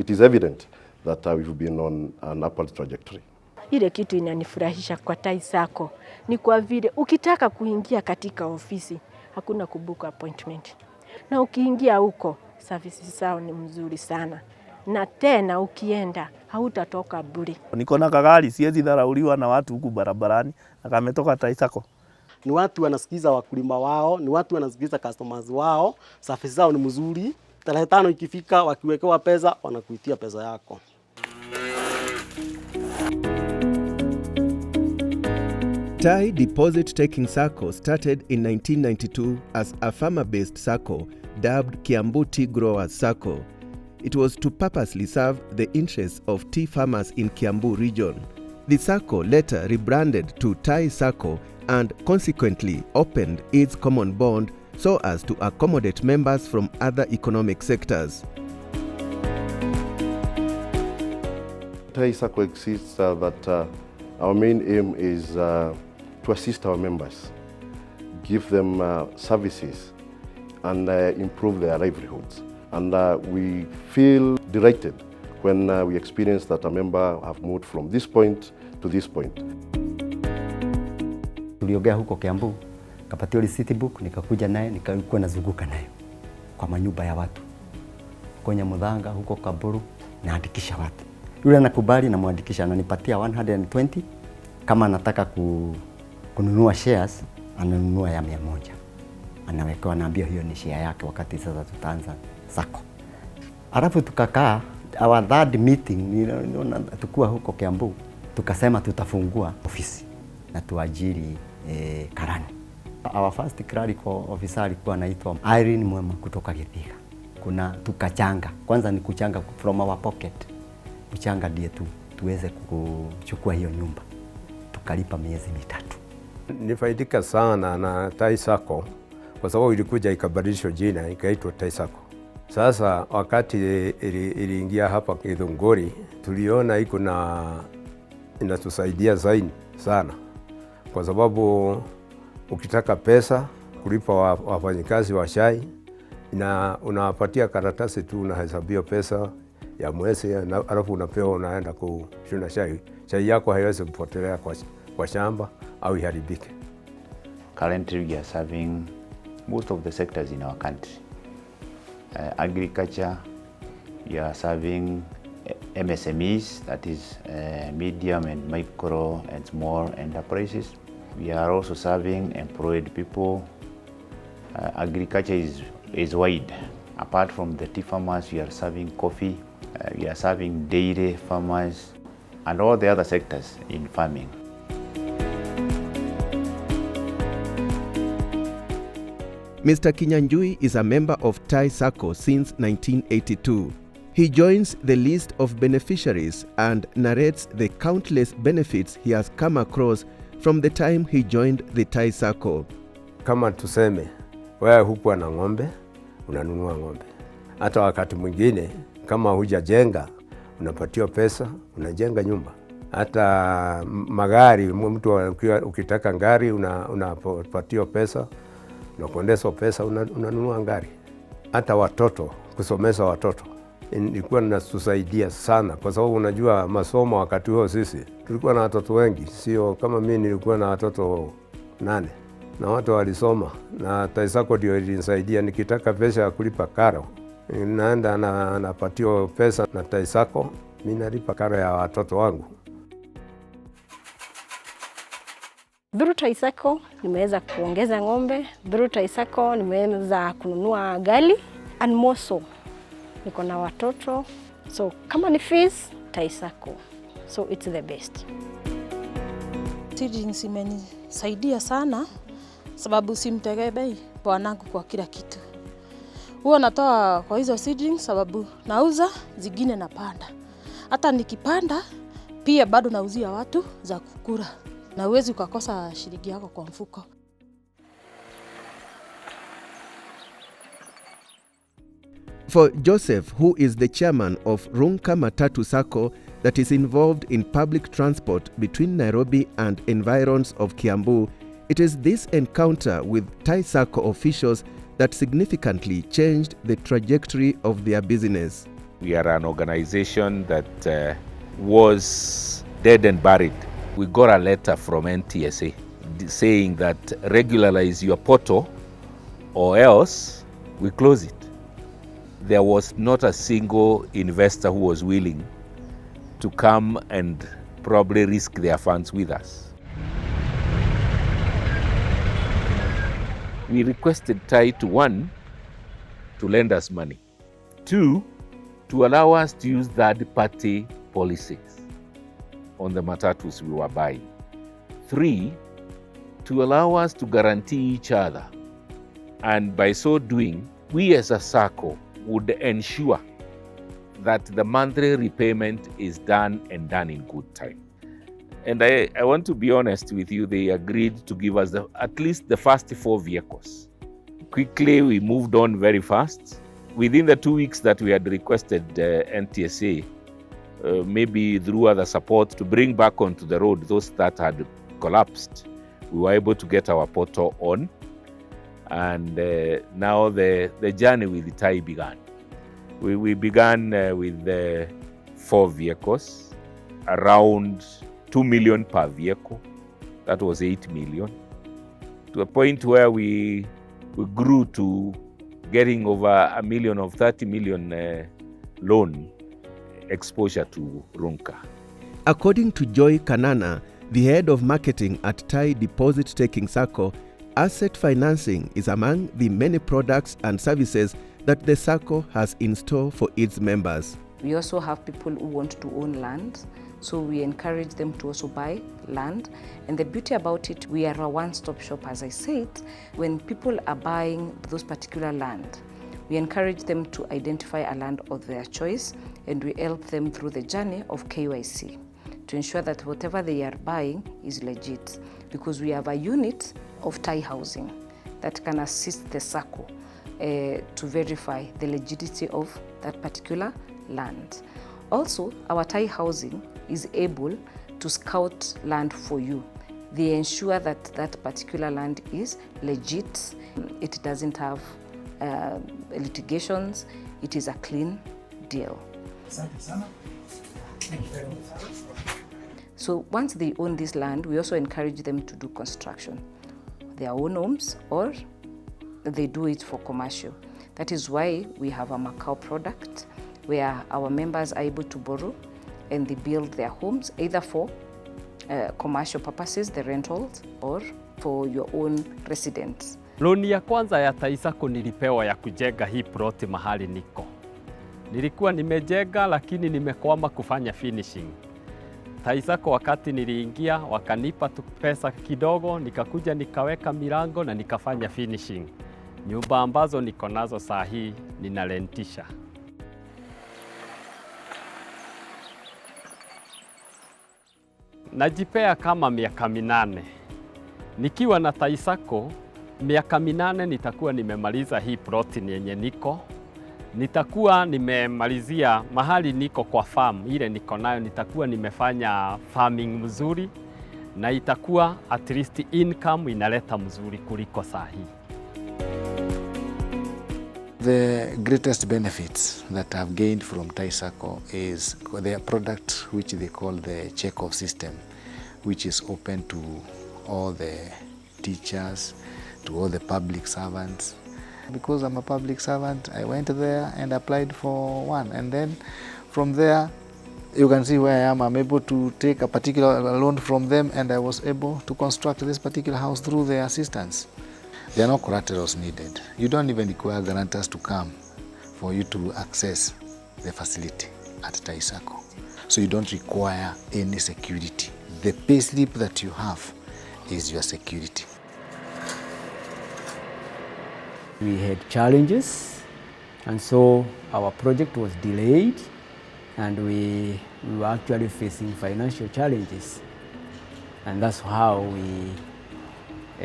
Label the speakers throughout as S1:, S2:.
S1: it is evident that we've been on an upward trajectory.
S2: Ile kitu inanifurahisha kwa Tai Sacco ni kwa vile ukitaka kuingia katika ofisi hakuna kubook appointment. Na ukiingia huko services zao ni mzuri sana. Na tena ukienda hautatoka bure.
S3: Niko na kagari, siwezi dharauliwa na watu huku barabarani, na kametoka Tai Sacco.
S4: Ni watu wanasikiza wakulima wao, ni watu wanasikiza customers wao, services zao ni mzuri. Tarehe 5 ikifika wakiwekewa pesa wanakuitia pesa yako.
S5: Tai Deposit Taking Sacco started in 1992 as a farmer-based sacco dubbed Kiambu Tea Growers Sacco. It was to purposely serve the interests of tea farmers in Kiambu region. The sacco later rebranded to Tai Sacco and consequently opened its common bond so as to accommodate members from other economic sectors.
S1: Tai Sacco exists that our main aim is to assist our members, give them services and improve their livelihoods. And we feel delighted when we experience that a member have moved from this point to this point.
S6: Tuliogea huko Kiambu, kapatiwa receipt book, nikakuja naye, nikakuwa nazunguka naye kwa manyumba ya watu. Kwenye Mudhanga huko Kaburu, naandikisha watu. Yule anakubali na muandikisha, ananipatia 120. Kama anataka kununua shares, ananunua ya 100. Anawekewa, naambia hiyo ni share yake wakati sasa tutaanza sacco. Alafu tukakaa, our third meeting, tukua huko Kiambu, tukasema tutafungua ofisi na tuajiri karani. Our first clerical officer alikuwa anaitwa Irene Mwema kutoka Githiga. Kuna tukachanga, kwanza ni kuchanga from our pocket. Kuchanga ndiye tuweze kuchukua hiyo nyumba. Tukalipa miezi 3.
S7: Nifaidika sana na Tai Sacco kwa sababu ilikuja ikabadilishwa jina ikaitwa Tai Sacco. Sasa wakati iliingia hapa Githunguri, tuliona iko na inatusaidia zaidi sana, kwa sababu ukitaka pesa kulipa wafanyikazi wa chai unawapatia karatasi tu, unahesabia pesa ya mwezi, alafu unapewa, unaenda kushuna chai. Chai yako haiwezi kupotelea kwa shamba au iharibike.
S8: Currently we are serving most of the sectors in our country. Agriculture, we are serving MSMEs, that is medium and micro and small enterprises. We are also serving employed people. Agriculture is wide. Apart from the tea farmers, we are serving coffee, we are serving dairy farmers and all the other sectors in farming.
S5: Mr. Kinyanjui is a member of Tai Sacco since 1982. He joins the list of beneficiaries and narrates the countless benefits he has come across from the time he joined the Tai Sacco.
S7: Kama tuseme, wewe hukuwa na ng'ombe, unanunua ng'ombe. Hata wakati mwingine kama hujajenga, unapatiwa pesa, unajenga nyumba. Hata magari, mtu ukitaka gari, unapatiwa pesa, unakuendesha pesa, unanunua gari. Hata watoto, kusomesha watoto, ilikuwa inatusaidia sana, kwa sababu unajua masomo wakati huo sisi tulikuwa na watoto wengi, sio kama mimi nilikuwa na watoto 8 na watu walisoma, na Tai Sacco ndio ilinisaidia. Nikitaka pesa ya kulipa karo, naenda napatiwa pesa na Tai Sacco, mimi nalipa karo ya watoto wangu.
S2: Through Tai Sacco nimeweza kuongeza ng'ombe, through Tai Sacco nimeweza kununua gari, and more so niko na watoto, so kama ni fees, Tai Sacco, so it's the best.
S9: Savings imenisaidia sana sababu simtegemei bwanangu kwa kila kitu. Huwa natoa kwa hizo savings sababu nauza, zingine napanda. Hata nikipanda pia bado nauzia watu za kukula. Na huwezi ukakosa shilingi yako kwa mfuko.
S5: For Joseph, who is the chairman of Runka Matatu Sacco that is involved in public transport between Nairobi and environs of Kiambu, it is this encounter with Tai Sacco officials that significantly changed the trajectory of their business.
S10: We are an organization that was dead and buried. We got a letter from NTSA saying that regularize your portal or else we close it. There was not a single investor who was willing to come and probably risk their funds with us. We requested Tai to, one, to lend us money. Two, to allow us to use third-party policies on the matatus we were buying. Three, to allow us to guarantee each other. And by so doing, we as a SACCO would ensure that the monthly repayment is done and done in good time. And I want to be honest with you, they agreed to give us at least the first 4 vehicles. Quickly, we moved on very fast. Within the 2 weeks that we had requested NTSA, maybe through other support, to bring back onto the road those that had collapsed, we were able to get our portal on. And now the journey with Tai began. We began with 4 vehicles, around 2 million per vehicle. That was 8 million. To a point where we grew to getting over 1 million of 30 million loan exposure to Runka.
S5: According to Joy Kanana, the head of marketing at Tai Deposit Taking Sacco, asset financing is among the many products and services that the Sacco has in store for its members.
S11: We also have people who want to own land, so we encourage them to also buy land. And the beauty about it, we are a one-stop shop, as I said. When people are buying those particular land, we encourage them to identify a land of their choice, and we help them through the journey of KYC to ensure that whatever they are buying is legit, because we have a unit of Tai housing that can assist the Sacco to verify the legitimacy of that particular land. Also, our Tai housing is able to scout land for you. They ensure that that particular land is legit. It doesn't have litigations. It is a clean deal. So once they own this land, we also encourage them to do construction, their own homes, or they do it for commercial. That is why we have a Macau product where our members are able to borrow and they build their homes either for commercial purposes, the rentals, or for your own residence.
S12: Loni ya kwanza ya Tai Sacco nilipewa ya kujenga hii ploti mahali niko. Nilikuwa nimejenga lakini nimekwama kufanya finishing. Tai Sacco wakati niliingia wakanipa tu pesa kidogo, nikakuja nikaweka milango na nikafanya finishing. Nyumba ambazo niko nazo saa hii ninarentisha. Najipea kama miaka 8. Nikiwa na Tai Sacco, miaka 8 nitakuwa nimemaliza hii ploti yenye niko. Nitakuwa nimemalizia mahali niko kwa farm ile niko nayo, nitakuwa nimefanya farming mzuri na itakuwa at least income inaleta mzuri kuliko saa hii.
S13: The greatest benefits that I've gained from Tai Sacco is their product which they call the check-off system, which is open to all the teachers, to all the public servants. Because I'm a public servant, I went there and applied for one, and then from there you can see where I am. I'm able to take a particular loan from them, and I was able to construct this particular house through their assistance. There are no collaterals needed. You don't even require guarantors to come for you to access the facility at Tai Sacco. So you don't require any security. The payslip that you have is your security.
S14: We had challenges, and so our project was delayed, and we were actually facing financial challenges. And that's how we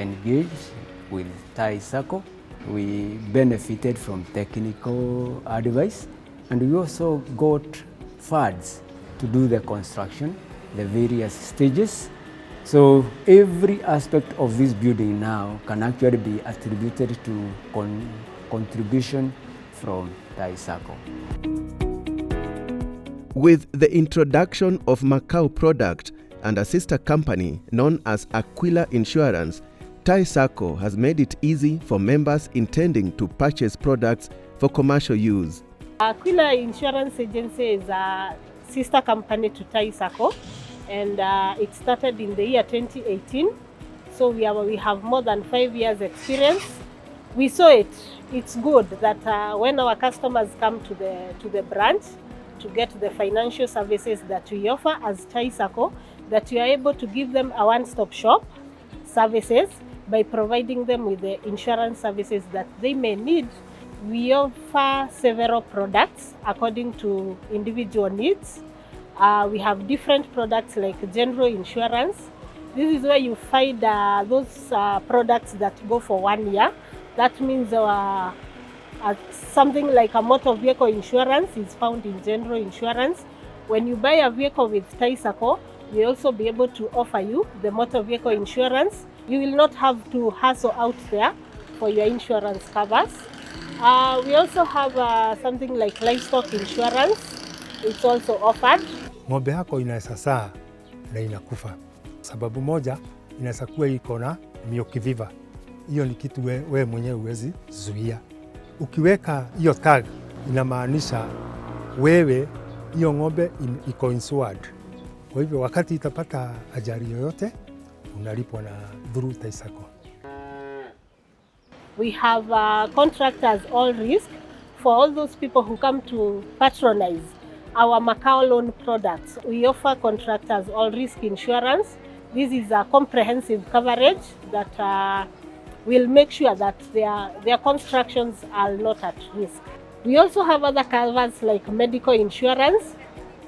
S14: engaged with Tai Sacco. We benefited from technical advice, and we also got funds to do the construction, the various stages. So every aspect of this building now can actually be attributed to contribution from Tai Sacco.
S5: With the introduction of Macau product and a sister company known as Aquila Insurance, Tai Sacco has made it easy for members intending to purchase products for commercial use.
S2: Aquila Insurance Agency is a sister company to Tai Sacco, and it started in the year 2018. So we have more than 5 years experience. We saw it's good that when our customers come to the branch to get the financial services that we offer as Tai Sacco, that we are able to give them a one-stop shop services by providing them with the insurance services that they may need. We offer several products according to individual needs. We have different products like general insurance. This is where you find those products that go for 1 year. That means something like a motor vehicle insurance is found in general insurance. When you buy a vehicle with Tai Sacco, we also be able to offer you the motor vehicle insurance. You will not have to hustle out there for your insurance covers. We also have something like livestock insurance. It's also offered.
S15: Ng'ombe yako inaweza saa na inakufa. Sababu moja inaweza kuwa iko na miokiviva. Hiyo ni kitu wewe mwenyewe huwezi zuia. Ukiweka hiyo tag inamaanisha wewe hiyo ng'ombe iko insured. Kwa hivyo wakati itapata ajali yoyote unalipwa na through Tai Sacco.
S2: We have contractors all risk for all those people who come to patronize our Macau loan products. We offer contractors all risk insurance. This is a comprehensive coverage that will make sure that their constructions are not at risk. We also have other covers like medical insurance.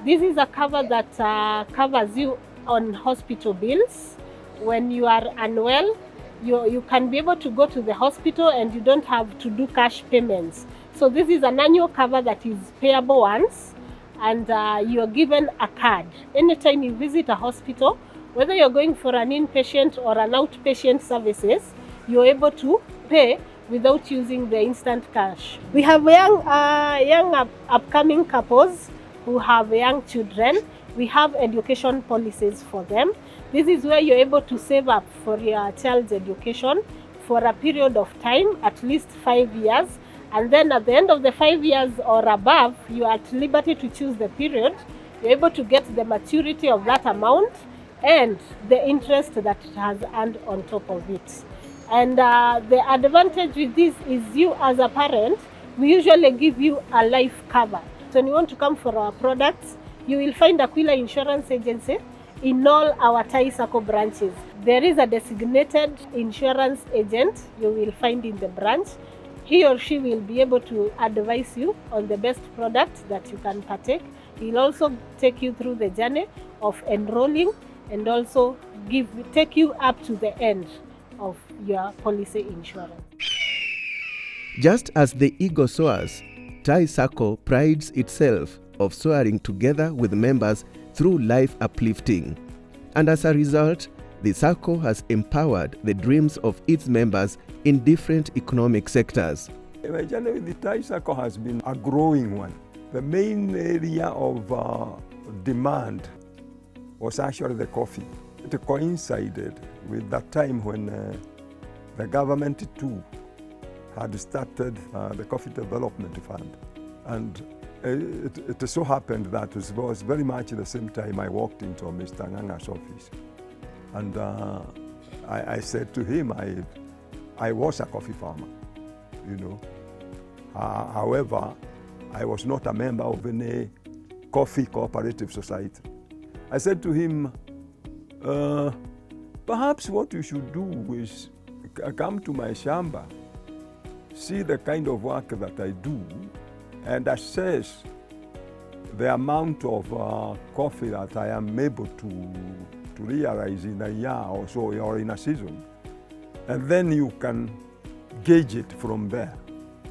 S2: This is a cover that covers you on hospital bills. When you are unwell, you can be able to go to the hospital and you don't have to do cash payments. So this is an annual cover that is payable once, and you are given a card. Anytime you visit a hospital, whether you're going for an inpatient or an outpatient services, you're able to pay without using the instant cash. We have young upcoming couples who have young children. We have education policies for them. This is where you're able to save up for your child's education for a period of time, at least 5 years. And then at the end of the 5 years or above, you are at liberty to choose the period. You're able to get the maturity of that amount and the interest that it has earned on top of it. And the advantage with this is you as a parent, we usually give you a life cover. So when you want to come for our products, you will find Aquila Insurance Agency in all our Tai Sacco branches. There is a designated insurance agent you will find in the branch. He or she will be able to advise you on the best product that you can partake. He'll also take you through the journey of enrolling and also take you up to the end of your policy insurance.
S5: Just as the ego soars, Tai Sacco prides itself of soaring together with members through life uplifting. And as a result, the Sacco has empowered the dreams of its members in different economic sectors.
S16: My journey with the Tai Sacco has been a growing one. The main area of demand was actually the coffee. It coincided with that time when the government too had started the Coffee Development Fund. And it so happened that it was very much the same time I walked into Mr. Nganga's office. And I said to him, I was a coffee farmer, you know. However, I was not a member of any coffee cooperative society. I said to him, perhaps what you should do is come to my shamba, see the kind of work that I do, and assess the amount of coffee that I am able to realize in a year or so, or in a season. And then you can gauge it from there.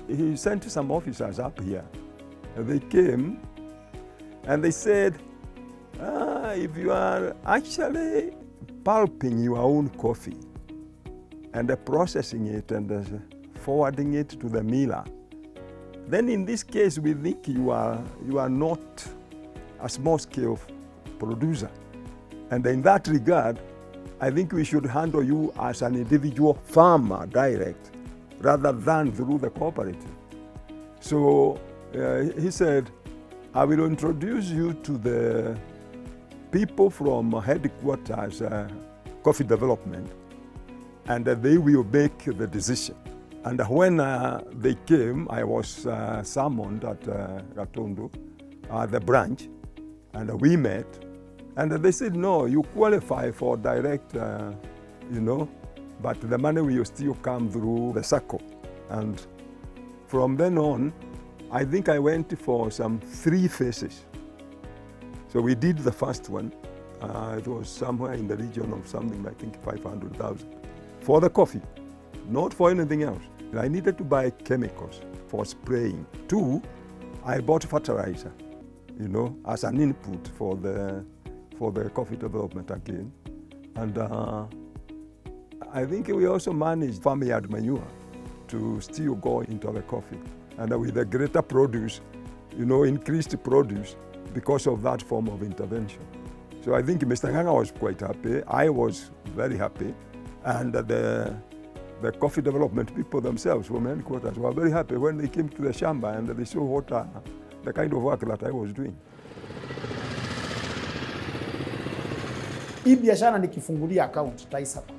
S16: He sent some officers up here. And they came and they said, if you are actually pulping your own coffee and processing it and forwarding it to the miller, then in this case we think you are not a small-scale producer. And in that regard, I think we should handle you as an individual farmer direct rather than through the cooperative. So he said, I will introduce you to the people from headquarters, coffee development, and they will make the decision. And when they came, I was summoned at Gatundu, the branch, and we met. And they said, no, you qualify for direct, but the money will still come through the Sacco. And from then on, I think I went for some 3 phases. So we did the first one. It was somewhere in the region of something, I think 500,000 for the coffee, not for anything else. I needed to buy chemicals for spraying. 2, I bought fertilizer, as an input for the coffee development again. And I think we also managed farmyard manure to still go into the coffee. And with the greater produce, increased produce because of that form of intervention. So I think Mr. Nganga was quite happy. I was very happy. And the coffee development people themselves from headquarters were very happy when they came to the shamba and they saw what the kind of work that I was doing.
S17: Hii biashara nikifungulia account Tai Sacco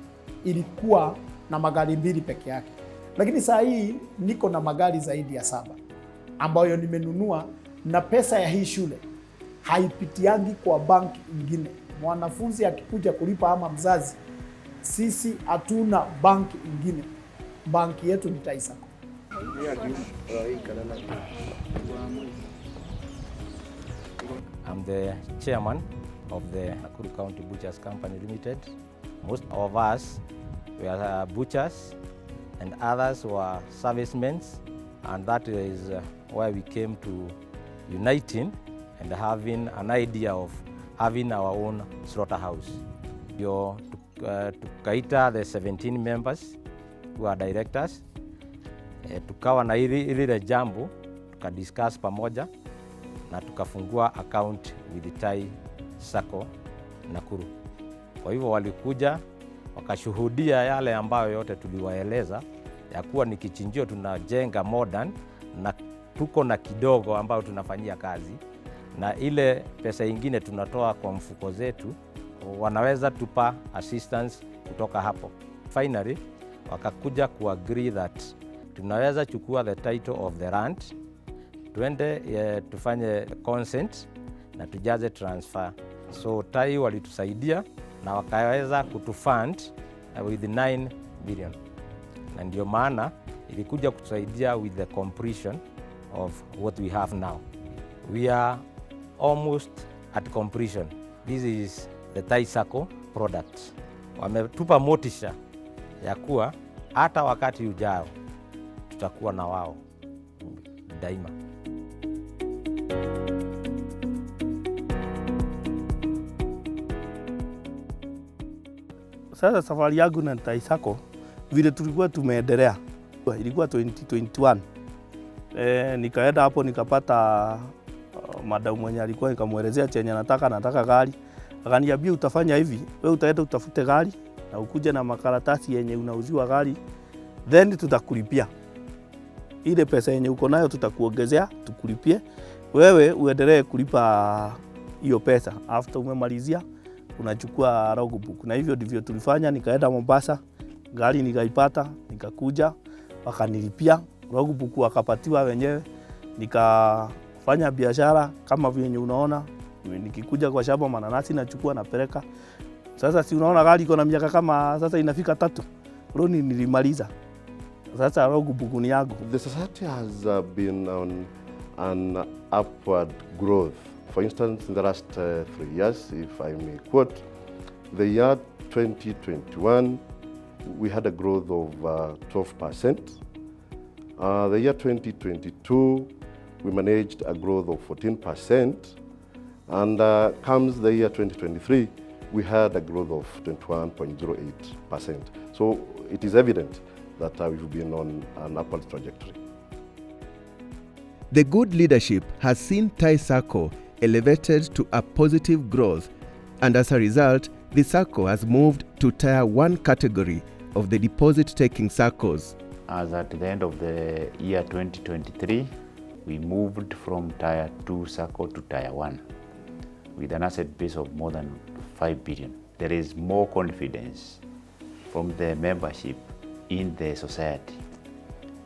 S17: ilikuwa na magari 2 peke yake, lakini saa hii niko na magari zaidi ya 7 ambayo nimenunua, na pesa ya hii shule haipitiangi kwa banki ingine. Mwanafunzi akikuja kulipa ama mzazi, sisi hatuna banki ingine, banki yetu ni Tai Sacco.
S18: I'm the chairman of the Nakuru County Butchers Company Limited. Most of us were butchers and others were servicemen, and that is why we came to uniting and having an idea of having our own slaughterhouse. Tukaita the 17 members who are directors, tukawa na ile jambo, tukadiscuss pamoja na tukafungua account with Tai Sacco Nakuru. Kwa hivyo walikuja wakashuhudia yale ambayo yote tuliwaeleza, ya kuwa ni kichinjio tunajenga modern na tuko na kidogo ambayo tunafanyia kazi, na ile pesa ingine tunatoa kwa mfuko zetu, wanaweza tupa assistance kutoka hapo. Finally, wakakuja kuagree that tunaweza chukua the title of the land, tuende tufanye consent na tujaze transfer. So Tai walitusaidia na wakaweza kutufund with 9 million. Na ndio maana ilikuja kutusaidia with the completion of what we have now. We are almost at completion. This is the Tai Sacco product. Wametupa motisha ya kuwa hata wakati ujao tutakuwa na wao daima.
S3: Sasa safari yangu na Tai Sacco vile tulikuwa tumeendelea, ilikuwa 2021. Nikaenda hapo nikapata madam mwenye alikuwa, nikamwelezea chenye nataka gari. Akaniambia utafanya hivi, wewe utaenda utafute gari na ukuje na makaratasi yenye unauziwa gari, then tutakulipia. Ile pesa yenye uko nayo tutakuongezea, tukulipie. Wewe uendelee kulipa hiyo pesa. After umemalizia unachukua logbook. Na hivyo ndivyo tulifanya. Nikaenda Mombasa, gari nikaipata, nikakuja, wakanilipia. Logbook wakapatiwa wenyewe. Nikafanya biashara kama vile unaona. Nikikuja kwa shamba mananasi nachukua napeleka. Sasa si unaona gari iko na miaka kama sasa inafika 3. Loni nilimaliza. Sasa logbook ni yangu.
S1: The society has been on an upward growth. For instance, in the last 3 years, if I may quote, the year 2021, we had a growth of 12%. The year 2022, we managed a growth of 14%. And comes the year 2023, we had a growth of 21.08%. So it is evident that we've been on an upward trajectory.
S5: The good leadership has seen Tai Sacco elevated to a positive growth, and as a result, the SACCO has moved to Tier 1 category of the deposit-taking SACCOs.
S8: As at the end of the year 2023, we moved from Tier 2 SACCO to Tier 1 with an asset base of more than 5 billion. There is more confidence from the membership in the society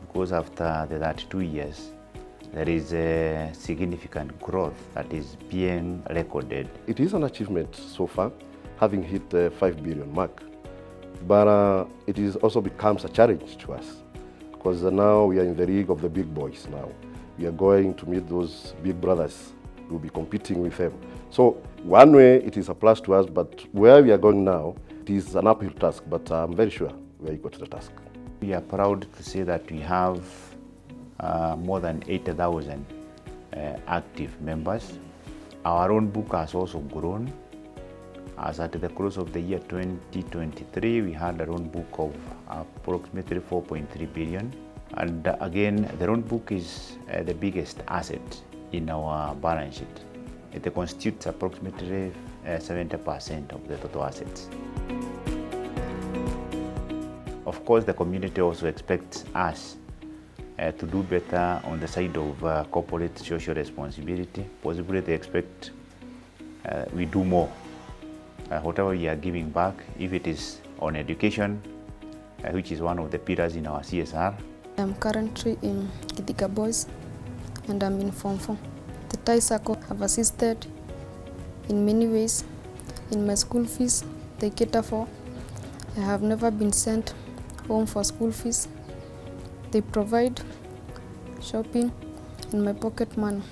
S8: because after the 32 years, there is a significant growth that is being recorded.
S1: It is an achievement so far, having hit the 5 billion mark. But it is also becomes a challenge to us because now we are in the league of the big boys now. We are going to meet those big brothers. We'll be competing with them. So one way it is a plus to us, but where we are going now, it is an uphill task, but I'm very sure we are equal to the task.
S8: We are proud to say that we have more than 80,000 active members. Our own book has also grown. As at the close of the year 2023, we had a loan book of approximately 4.3 billion. And again, the loan book is the biggest asset in our balance sheet. It constitutes approximately 70% of the total assets. Of course, the community also expects us to do better on the side of corporate social responsibility. Possibly they expect we do more. Whatever we are giving back, if it is on education, which is one of the pillars in our CSR.
S19: I'm currently in Kidika Boys and I'm in Form 4. The Tai Sacco have assisted in many ways. In my school fees, they cater for. I have never been sent home for school fees. They provide shopping and my pocket money.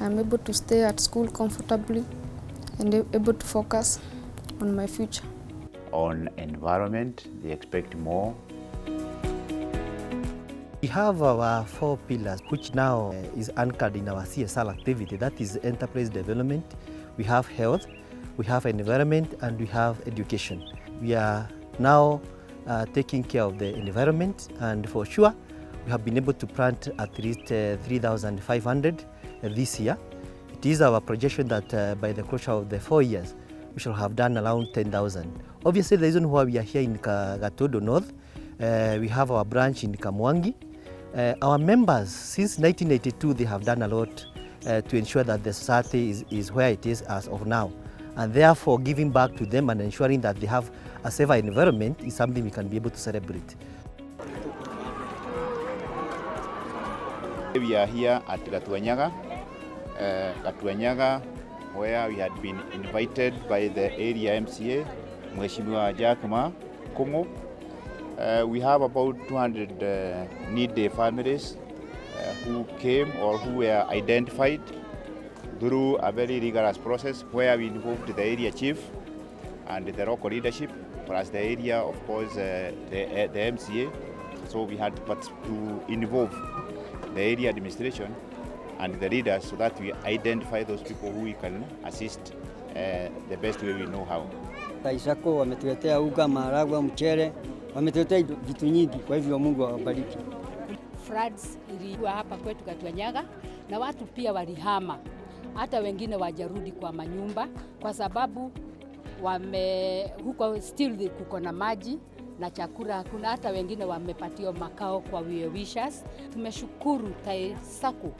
S19: I'm able to stay at school comfortably and able to focus on my future.
S8: On environment, they expect more.
S20: We have our 4 pillars, which now is anchored in our CSR activity. That is enterprise development, we have health, we have environment, and we have education. We are now taking care of the environment, and for sure, we have been able to plant at least 3,500 this year. It is our projection that by the closure of the 4 years, we shall have done around 10,000. Obviously, the reason why we are here in Gatodo North, we have our branch in Kamwangi. Our members, since 1982, they have done a lot to ensure that the society is where it is as of now. And therefore, giving back to them and ensuring that they have a safer environment is something we can be able to celebrate.
S8: We are here at Gatuanyaga, where we had been invited by the area MCA, Mheshimiwa Jack Ma Kongo. We have about 200 needy families who came or who were identified through a very rigorous process where we involved the area chief and the local leadership, plus the area, of course, the MCA. So we had to involve the area administration and the leaders so that we identify those people who we can assist the best way we know how.
S21: Tai Sacco wametuletea unga, maharagwe, mchele, wametuletea vitu nyingi, kwa hivyo Mungu awabariki.
S22: Floods ilikuwa hapa kwetu Gatuanyaga na watu pia walihama, hata wengine wajarudi kwa manyumba kwa sababu huko still kuko na maji na chakula hakuna, hata wengine wamepatiwa makao kwa wishers. Tumeshukuru Tai Sacco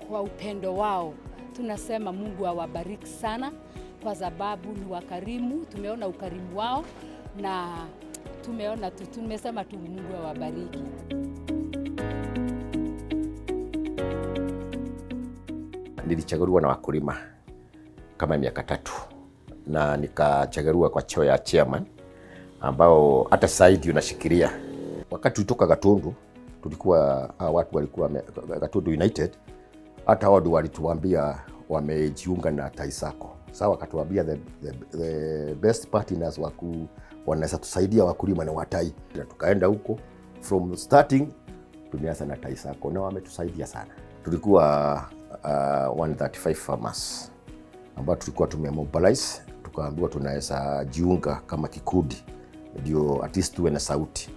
S22: kwa upendo wao. Tunasema Mungu awabariki sana kwa sababu ni wakarimu. Tumeona ukarimu wao na tumesema tu Mungu awabariki.
S23: Nilichaguliwa na wakulima kama miaka 3 na nikachaguliwa kwa cheo ya chairman ambao hata saidi unashikilia. Wakati tulitoka Gatundu, tulikuwa watu walikuwa Gatundu United, hata wao walituambia wamejiunga na Tai Sacco. Sawa, wakatuambia the best partners wanaweza tusaidia wakulima na watai. Tukaenda huko from starting, tumeanza na Tai Sacco na wametusaidia sana. Tulikuwa 135 farmers ambao tulikuwa tumemobilize, tukaambiwa tunaweza jiunga kama kikundi ndio at least tuwe na sauti.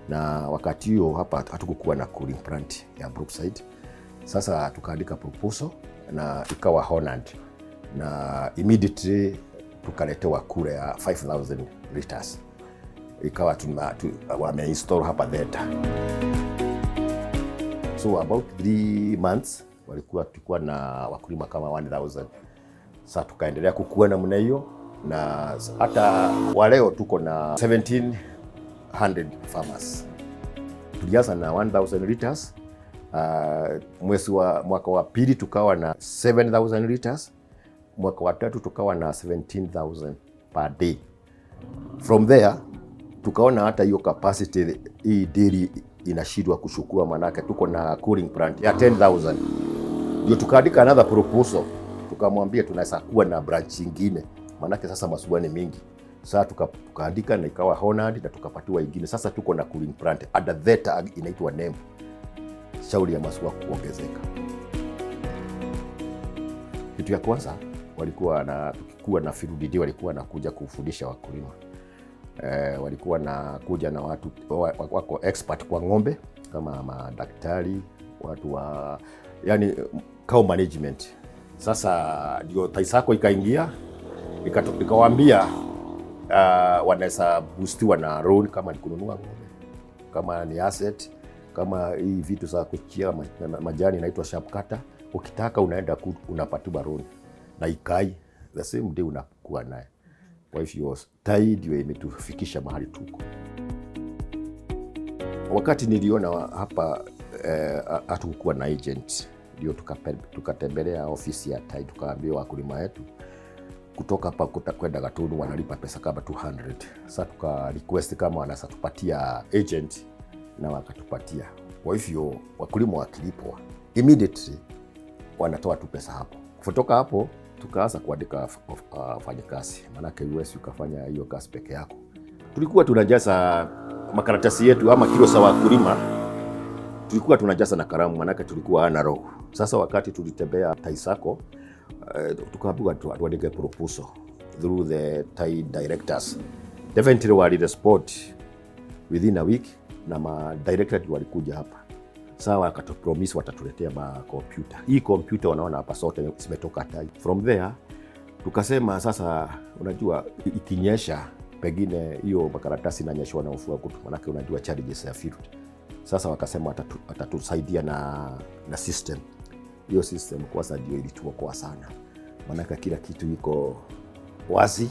S23: Na wakati hiyo hapa hatukukuwa na cooling plant ya Brookside. Sasa tukaandika proposal na ikawa honored, na immediately tukaletewa kura ya 5,000 liters, ikawa wameinstall hapa Theta. So about 3 months tulikuwa na wakulima kama 1,000. Sasa tukaendelea kukua namna hiyo, na hata waleo tuko na 1,700 farmers. Tulianza na 1,000 liters. Mwaka wa pili tukawa na 7,000 liters. Mwaka wa tatu tukawa na 17,000 per day. From there tukaona hata hiyo capacity hii dairy inashindwa kushukua, manake tuko na cooling plant ya 10,000. Ndio tukaandika another proposal, tukamwambia tunaweza kuwa na branch nyingine, manake sasa masuala ni mingi. Sasa tukaandika na ikawa honored na tukapatiwa ingine. Sasa tuko na cooling plant at Theta inaitwa NEM, shauri ya masuala kuongezeka. Kitu ya kwanza walikuwa na field day, walikuwa nakuja kufundisha wakulima. Walikuwa na kuja na watu wako expert kwa ng'ombe kama madaktari, watu wa yani cow management. Sasa ndio Tai Sacco ikaingia, ikawaambia wanaweza boostiwa na loan kama ni kununua ng'ombe, kama ni asset, kama hii vitu za kuchia majani inaitwa sharp cutter, ukitaka unaenda unapatiwa loan na ikai the same day unakuwa naye. Kwa hivyo Tai ndio imetufikisha mahali tuko. Wakati niliona hapa hatukuwa na agent, ndio tukatembelea ofisi ya Tai, tukaambiwa wakulima wetu kutoka hapa kwenda Gatunu wanalipa pesa kama 200. Sasa tuka request kama wanaweza tupatia agent, na wakatupatia. Kwa hivyo wakulima wakilipwa immediately wanatoa tu pesa hapo. Kutoka hapo tukaanza kuandika wafanyakazi, maanake uwezi ukafanya hiyo kazi peke yako. Tulikuwa tunajaza makaratasi yetu ama kilo za wakulima, tulikuwa tunajaza na kalamu, maanake tulikuwa analog. Sasa wakati tulitembea Tai Sacco, tukaambiwa tuandike proposal through the Tai directors. Definitely wali respond within a week, na ma director walikuja hapa. Sawa, wakatupromise watatuletea kompyuta. Hii kompyuta wanaona hapa sote zimetoka Tai. From there tukasema sasa, unajua ikinyesha pengine hiyo makaratasi inanyeshwa na mvua kutu, manake unajua challenges ya field. Sasa wakasema watatusaidia na system. Hiyo system kwanza ndio ilituokoa sana, manake kila kitu iko wazi,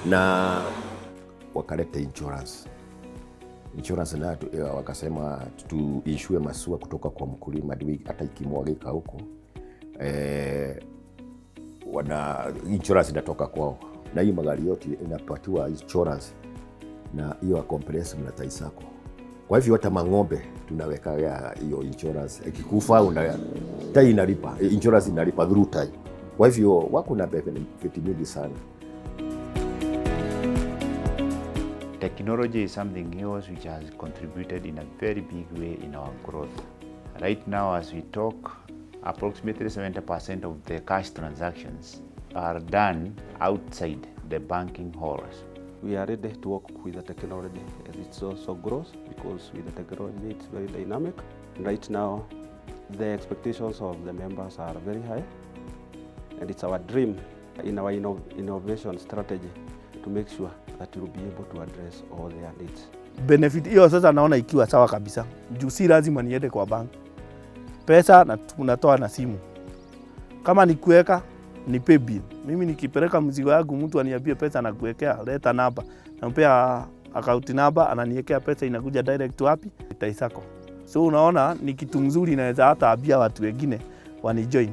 S23: na wakaleta insurance na wakasema tu insure masua kutoka kwa mkulima, hata ikimwagika huko wana insurance inatoka kwao, na hii magari yote inapatiwa insurance na hiyo comprehensive na Tai Sacco. Kwa hivyo hata mang'ombe tunaweka hiyo insurance, ikikufa Tai inalipa, insurance inalipa through Tai. Kwa hivyo wako na benefit mingi sana.
S8: Technology is something else which has contributed in a very big way in our growth. Right now as we talk, approximately 70% of the cash transactions are done outside the banking halls.
S4: We are ready to work with the technology as it also grows, because with the technology it's very dynamic. Right now the expectations of the members are very high, and it's our dream in our innovation strategy to make sure that we'll be able to address all their needs.
S3: Benefit hiyo sasa naona ikiwa sawa kabisa. Juu si lazima niende kwa bank. Pesa na tunatoa na simu. Kama ni kuweka ni pay bill. Mimi nikipeleka mzigo yangu, mtu aniambie pesa na kuwekea, leta namba. Nampea account number, ananiwekea pesa, inakuja direct wapi? Tai Sacco. So unaona ni kitu mzuri, naweza hata ambia watu wengine wanijoin.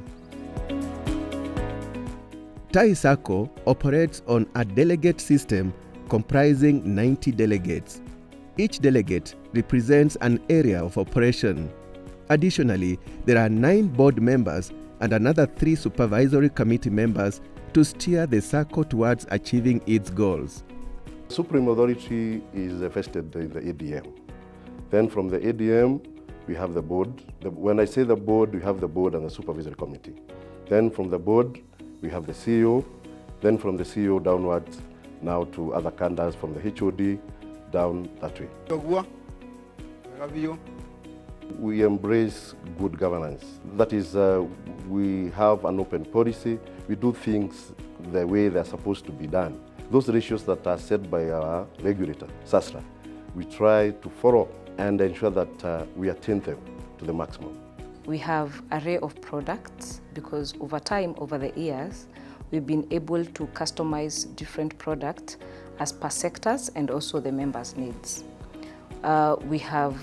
S5: Tai Sacco operates on a delegate system comprising 90 delegates. Each delegate represents an area of operation. Additionally, there are 9 board members and another 3 supervisory committee members to steer the Sacco towards achieving its goals.
S1: Supreme authority is vested in the ADM. Then from the ADM, we have the board. When I say the board, we have the board and the supervisory committee. Then from the board, we have the CEO. Then from the CEO downwards, now to other cadres from the HOD down that way. We embrace good governance. That is, we have an open policy. We do things the way they're supposed to be done. Those ratios that are set by our regulator, SASRA, we try to follow and ensure that we attain them to the maximum.
S11: We have an array of products because over time, over the years, we've been able to customize different products as per sectors and also the members' needs. We have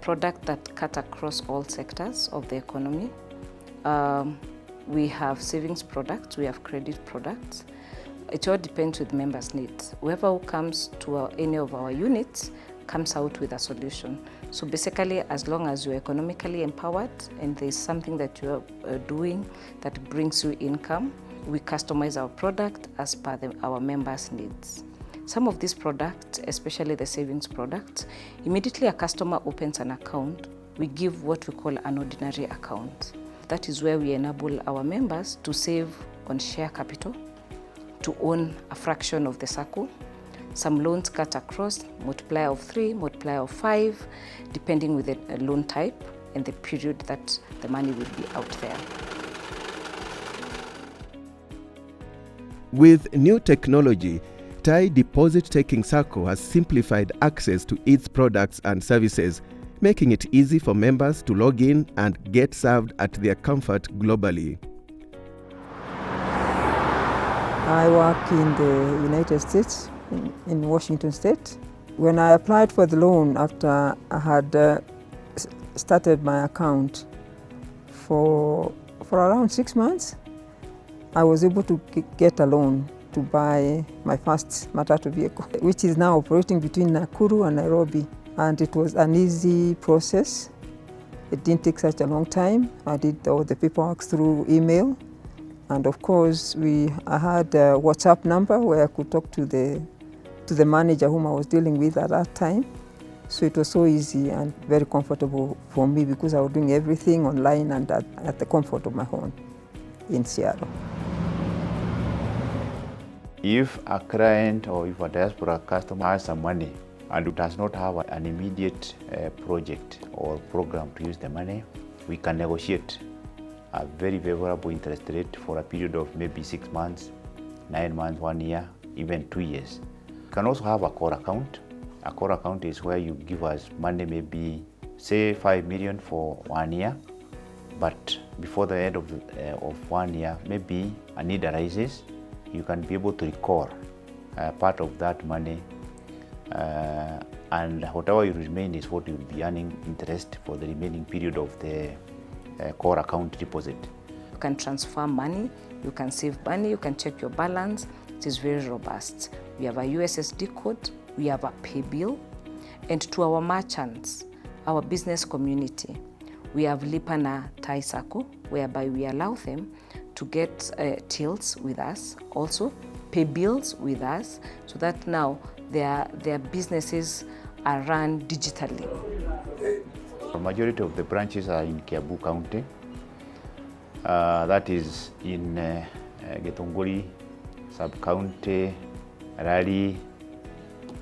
S11: products that cut across all sectors of the economy. We have savings products, we have credit products. It all depends with members' needs. Whoever comes to any of our units comes out with a solution. So basically, as long as you're economically empowered and there's something that you're doing that brings you income, we customize our product as per our members' needs. Some of these products, especially the savings products, immediately a customer opens an account, we give what we call an ordinary account. That is where we enable our members to save on share capital, to own a fraction of the SACCO. Some loans cut across, multiplier of 3, multiplier of 5, depending with the loan type and the period that the money will be out there.
S5: With new technology, Tai Deposit Taking Sacco has simplified access to its products and services, making it easy for members to log in and get served at their comfort globally.
S6: I work in the United States, in Washington State. When I applied for the loan after I had started my account for around 6 months, I was able to get a loan to buy my first matatu vehicle, which is now operating between Nakuru and Nairobi. And it was an easy process. It didn't take such a long time. I did all the paperwork through email. And of course, I had a WhatsApp number where I could talk to the manager whom I was dealing with at that time. So it was so easy and very comfortable for me because I was doing everything online and at the comfort of my home in Seattle.
S8: If a client or if a diaspora customer has some money and does not have an immediate project or program to use the money, we can negotiate a very favorable interest rate for a period of maybe 6 months, 9 months, 1 year, even 2 years. You can also have a core account. A core account is where you give us money, maybe say 5 million for 1 year, but before the end of 1 year, maybe a need arises, you can be able to recall part of that money, and whatever you remain is what you will be earning interest for the remaining period of the core account deposit.
S11: You can transfer money, you can save money, you can check your balance. It is very robust. We have a USSD code, we have a pay bill, and to our merchants, our business community, we have Lipa na Tai Sacco, whereby we allow them to get tills with us, also pay bills with us, so that now their businesses are run digitally.
S8: The majority of the branches are in Kiambu County. That is in Githunguri sub-county, Rari.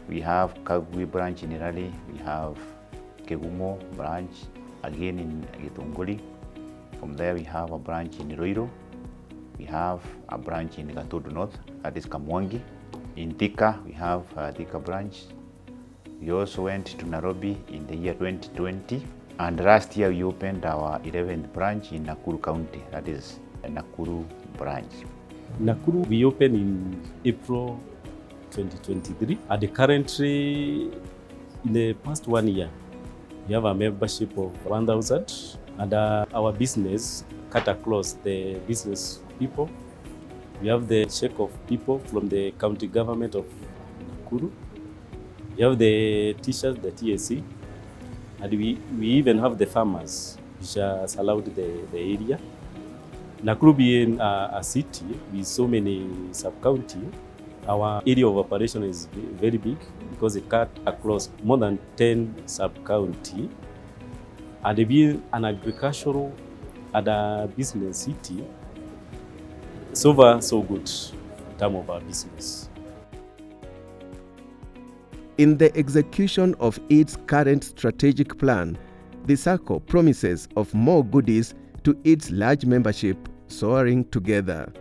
S8: We have Kagui branch in Rari. We have Kegumo branch, again in Githunguri. From there we have a branch in Roiro. We have a branch in Gatudu North, that is Kamwangi. In Thika, we have a Thika branch. We also went to Nairobi in the year 2020. And last year we opened our 11th branch in Nakuru County, that is a Nakuru branch.
S7: Nakuru we opened in April 2023. And currently, in the past 1 year, we have a membership of 1,000. And our business cut across the business people. We have the check of people from the county government of Nakuru. We have the teachers, the TSC. And we even have the farmers, which has allowed the area. Nakuru being a city with so many sub-county, our area of operation is very big because it cut across more than 10 sub-county. And being an agricultural and a business city, so far so good in terms of our business.
S5: In the execution of its current strategic plan, the Sacco promises of more goodies to its large membership soaring together.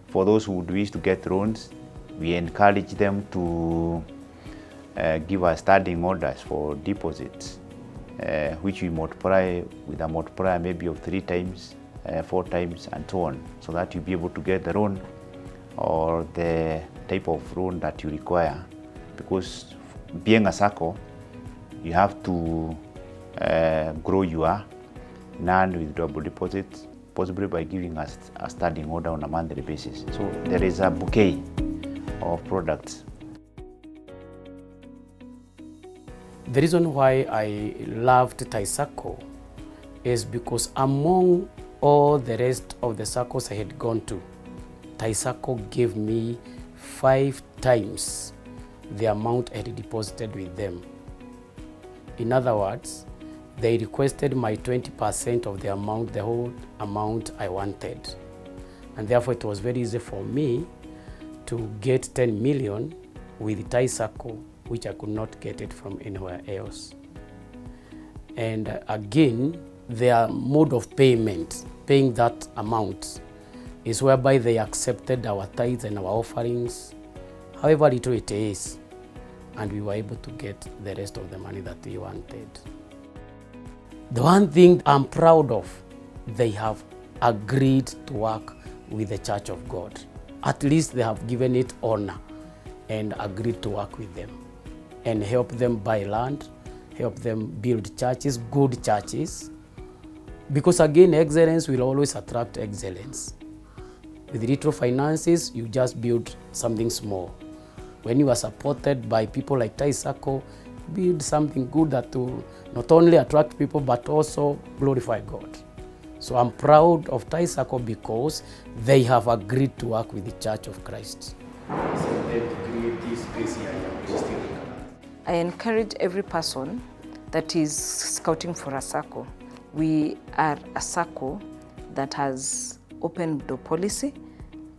S8: For those who would wish to get loans, we encourage them to give us standing orders for deposits, which we multiply with a multiplier maybe of 3 times, 4 times, and so on, so that you'll be able to get the loan or the type of loan that you require. Because being a Sacco, you have to grow your non-withdrawable deposits, possibly by giving us a standing order on a monthly basis. So there is a bouquet of products.
S9: The reason why I loved Tai Sacco is because among all the rest of the Saccos I had gone to, Tai Sacco gave me 5 times the amount I had deposited with them. In other words, they requested my 20% of the amount, the whole amount I wanted. And therefore it was very easy for me to get 10 million with Tai Sacco, which I could not get it from anywhere else. And again, their mode of payment, paying that amount, is whereby they accepted our tithes and our offerings, however little it is, and we were able to get the rest of the money that we wanted. The one thing I'm proud of, they have agreed to work with the Church of God. At least they have given it honor and agreed to work with them and help them buy land, help them build churches, good churches. Because again, excellence will always attract excellence. With little finances, you just build something small. When you are supported by people like Tai Sacco, build something good that will not only attract people but also glorify God. So I'm proud of Tai Sacco because they have agreed to work with the Church of Christ.
S11: I encourage every person that is scouting for a Sacco. We are a Sacco that has open door policy.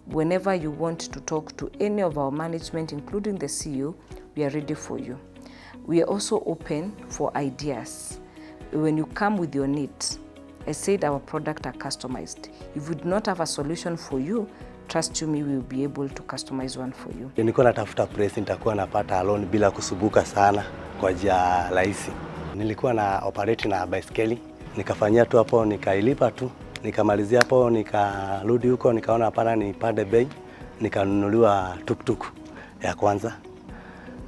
S11: Whenever you want to talk to any of our management, including the CEO, we are ready for you. We are also open for ideas. When you come with your needs, I said our products are customized. If we do not have a solution for you, trust you me, we will be able to customize one for you.
S10: Nilikuwa natafuta place nitakuwa napata loan bila kusubuka sana kwa njia rahisi. Nilikuwa na operate na baiskeli, nikafanyia tu hapo, nikailipa tu, nikamalizia hapo, nikarudi huko, nikaona hapana nipande bei, nikanunuliwa tuktuk ya kwanza.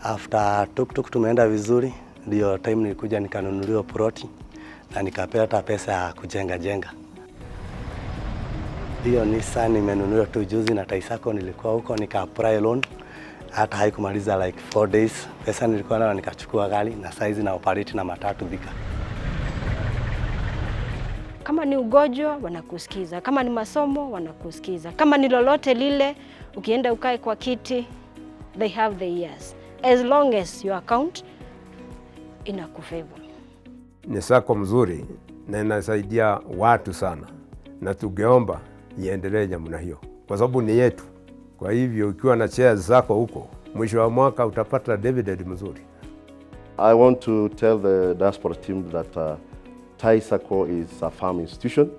S10: After tuktuk tumeenda vizuri, ndio time nilikuja nikanunuliwa ploti na nikapata pesa ya kujenga. Hiyo Nissan nimenunuliwa tu juzi na Tai Sacco, nilikuwa huko nika apply loan. Hata haikumaliza like 4 days. Pesa nilikuwa nayo nikachukua gari na saizi na operate na matatu Thika.
S2: Kama ni ugonjwa wanakusikiza, kama ni masomo wanakusikiza, kama ni lolote lile ukienda ukae kwa kiti, they have the ears. As long as your account inakufavor.
S16: Ni Sacco mzuri na inasaidia watu sana, na tungeomba iendelee namna hiyo kwa sababu ni yetu. Kwa hivyo ukiwa na shares zako huko, mwisho wa mwaka utapata dividend mzuri.
S1: I want to tell the diaspora team that Tai Sacco is a farm institution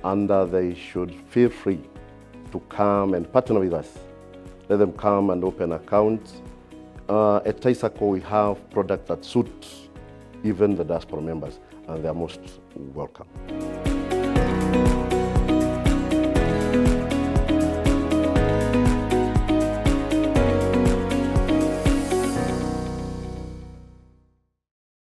S1: and they should feel free to come and partner with us. Let them come and open accounts. At Tai Sacco we have products that suit even the diaspora members and they are most welcome.